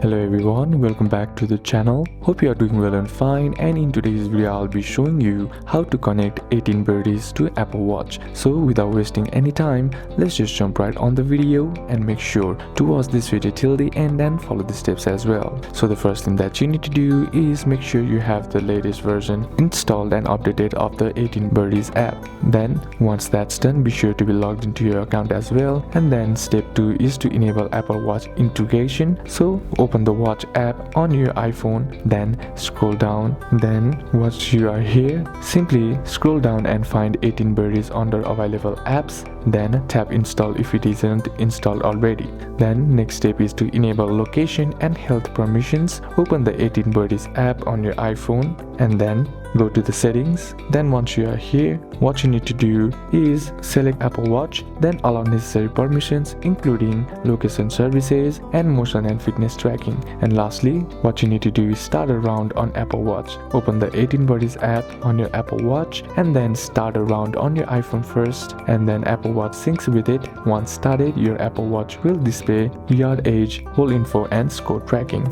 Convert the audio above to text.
Hello everyone, welcome back to the channel. Hope you are doing well and fine, and in today's video I'll be showing you how to connect 18Birdies to Apple Watch. So without wasting any time, let's just jump right on the video and make sure to watch this video till the end and follow the steps as well. So the first thing that you need to do is make sure you have the latest version installed and updated of the 18Birdies app. Then once that's done, be sure to be logged into your account as well, and then step 2 is to enable Apple Watch integration. So open the Watch app on your iPhone, then scroll down. Then once you are here, simply scroll down and find 18Birdies under available apps. Then tap install if it isn't installed already. Then next step is to enable location and health permissions. Open the 18Birdies app on your iPhone and then go to the settings. Then once you are here, what you need to do is select Apple Watch, then allow necessary permissions including location services and motion and fitness tracking. And lastly, what you need to do is start a round on Apple Watch. Open the 18Birdies app on your Apple Watch and then start a round on your iPhone first, and then Apple Watch syncs with it. Once started, your Apple Watch will display yard age, hole info and score tracking.